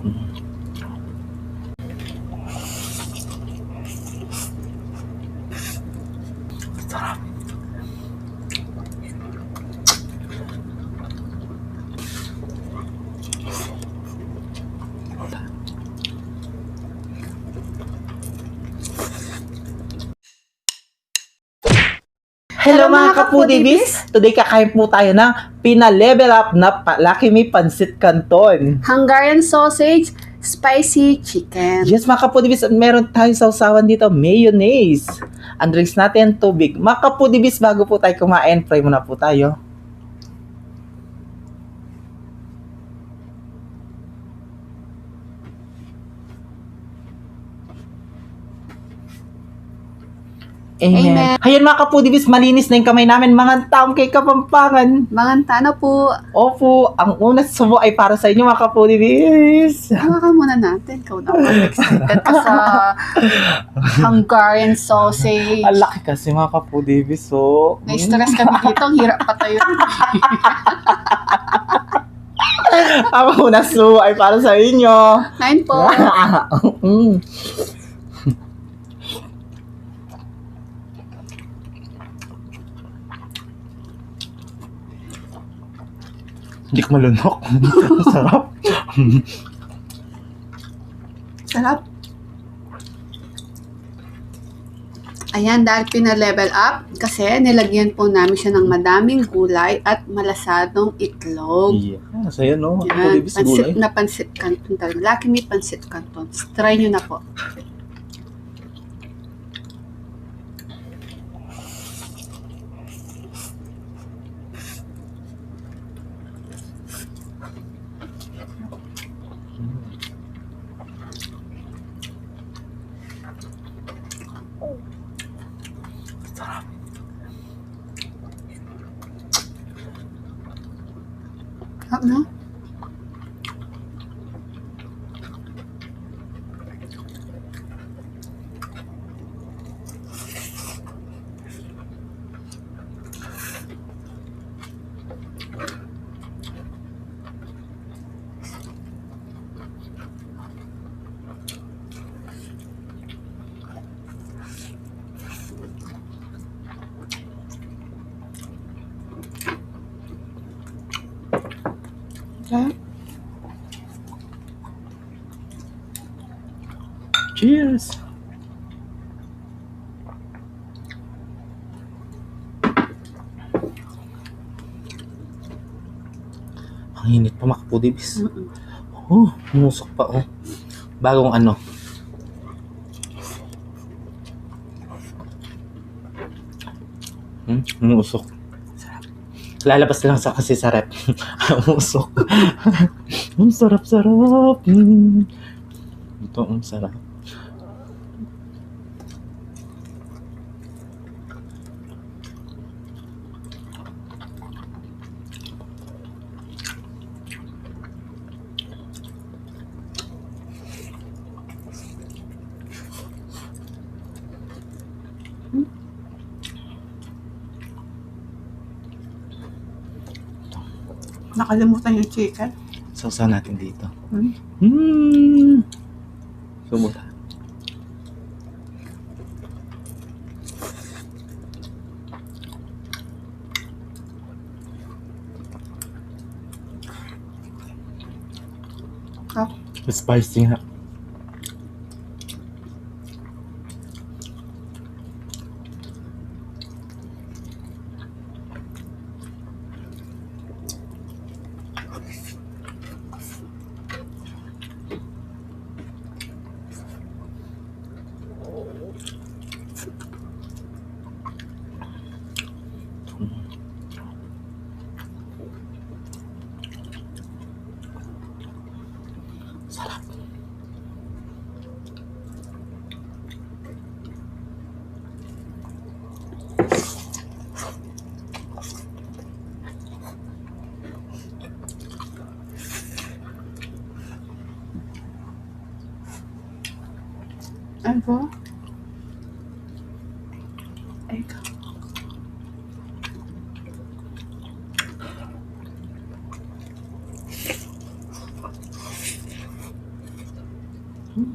Sarap. Hello mga kapudibis! Today kakain po tayo ng pina-level up na Lucky Me Pancit Canton. Hungarian sausage, spicy chicken. Yes mga kapudibis, meron tayong sausawan dito, mayonnaise. Ang drinks natin, tubig. Mga kapudibis, bago po tayo kumain, pray muna po tayo. Amen. Amen. Ayan mga kapudibis, malinis na yung kamay namin, mga taong kay Kapampangan. Mga tana po. Opo, ang unang subo ay para sa inyo mga kapudibis. Hawakan muna natin. Ikaw na ako excited ka sa Hungarian sausage. Ang laki kasi mga kapudibis, so. Na-stress kami dito. Ang hirap pa tayo. Ang unang subo ay para sa inyo. Kain po. Hindi ko malunok. Sarap. Sarap. Ayan, dahil pina-level up, kasi nilagyan po namin siya ng madaming gulay at malasadong itlog. Yeah. So yan no, Yan, kapudibis gulay. pancit canton talaga. Lucky Me Pancit Canton. Try nyo na po. Sarap. Sarap na. Sarap. Cheers! Ang init pa mga kapudibis. Oh, musok pa oh. Bagong ano. Musok. Sarap. Lalabas lang sa kasi sa rep. Musok. Ang sarap-sarap. Ito ang sarap. Nakalimutan yung chicken. Sausaw natin dito. Hmm. Sumuta. Spicy nga. Sarap. Ano po? Ikaw. Sarap.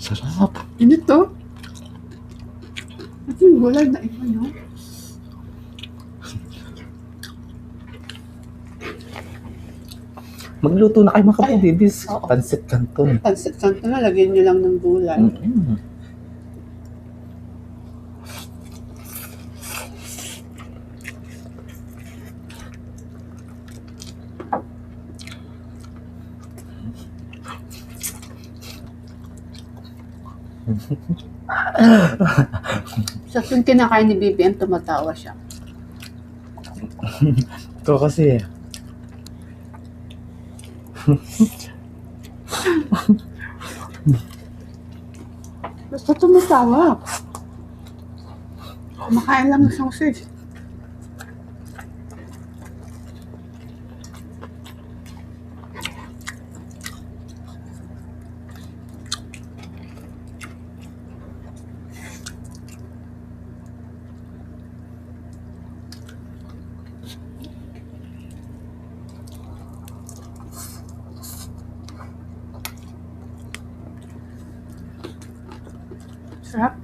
Sarap. Init to. At yung gulay na iba, no? Magluto na kayo mga kapudibis. Oo. Pansit Canton. Pansit kanto na, lagyan nyo lang ng gulay. Mm. So, yung kinakain ni BBM, tumatawa siya. Ito kasi Basta tumatawa. Kumakain lang ng sausage. Sarap.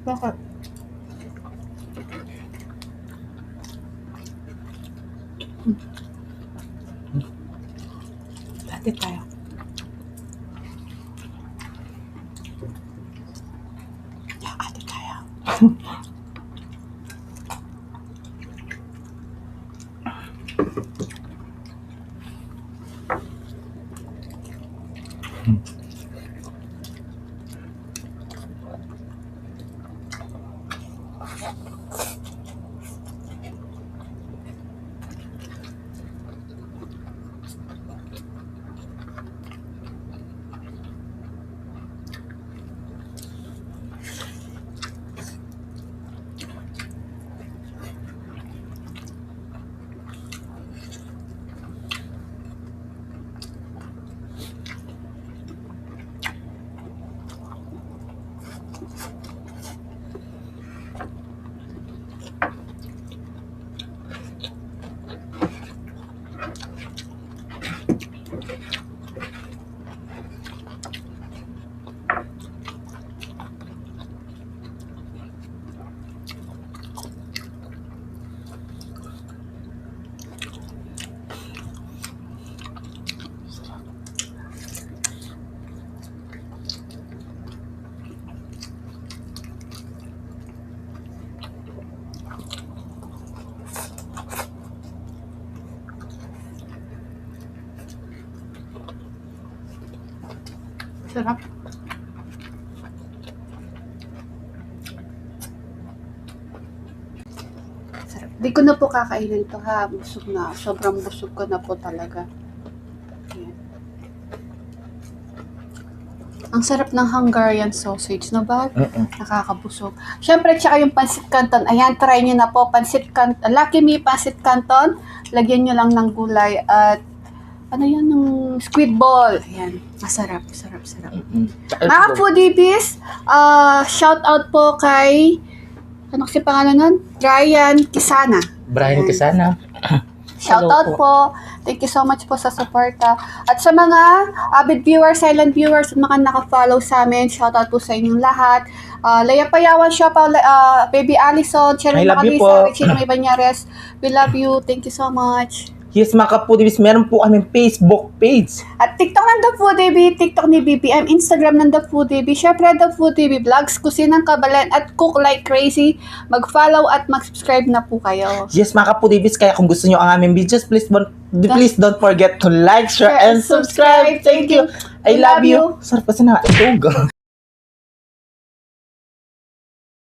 Bakit? Dati tayo. Ate kaya. Sarap. Sarap. Di ko na po kakainin to ha. Busog na. Sobrang busog ko na po talaga. Ayan. Ang sarap ng Hungarian sausage, no ba? Nakakabusog. Siyempre, tsaka yung pansit canton. Ayan, try nyo na po. Pansit canton. Lucky Me pansit canton. Lagyan nyo lang ng gulay at ano yan, ng squid ball. Ayan, masarap. Mm-mm. Mga foodies, shout out po kay, ano kasi pangalan nun? Ryan Kisana. Brian Ayan. Kisana. Shout Hello out po. Thank you so much po sa suporta. At sa mga avid viewers, silent viewers, at mga naka-follow sa amin, shout out po sa inyong lahat. Leia Payawan, Baby Allison, Cherry I love you Macarisa, po. Regina May Banyares. We love you. Thank you so much. Yes, mga kapudibis, meron po kaming Facebook page. At TikTok ng The Foodie, TikTok ni BBM, Instagram ng The Foodie, syempre The Foodie, vlogs, kusinang kabalan, at cook like crazy. Mag-follow at mag-subscribe na po kayo. Yes, mga kapudibis, kaya kung gusto nyo ang aming videos, please don't forget to like, share, and subscribe. Thank you. I love you. Sarap kasi na. Ito.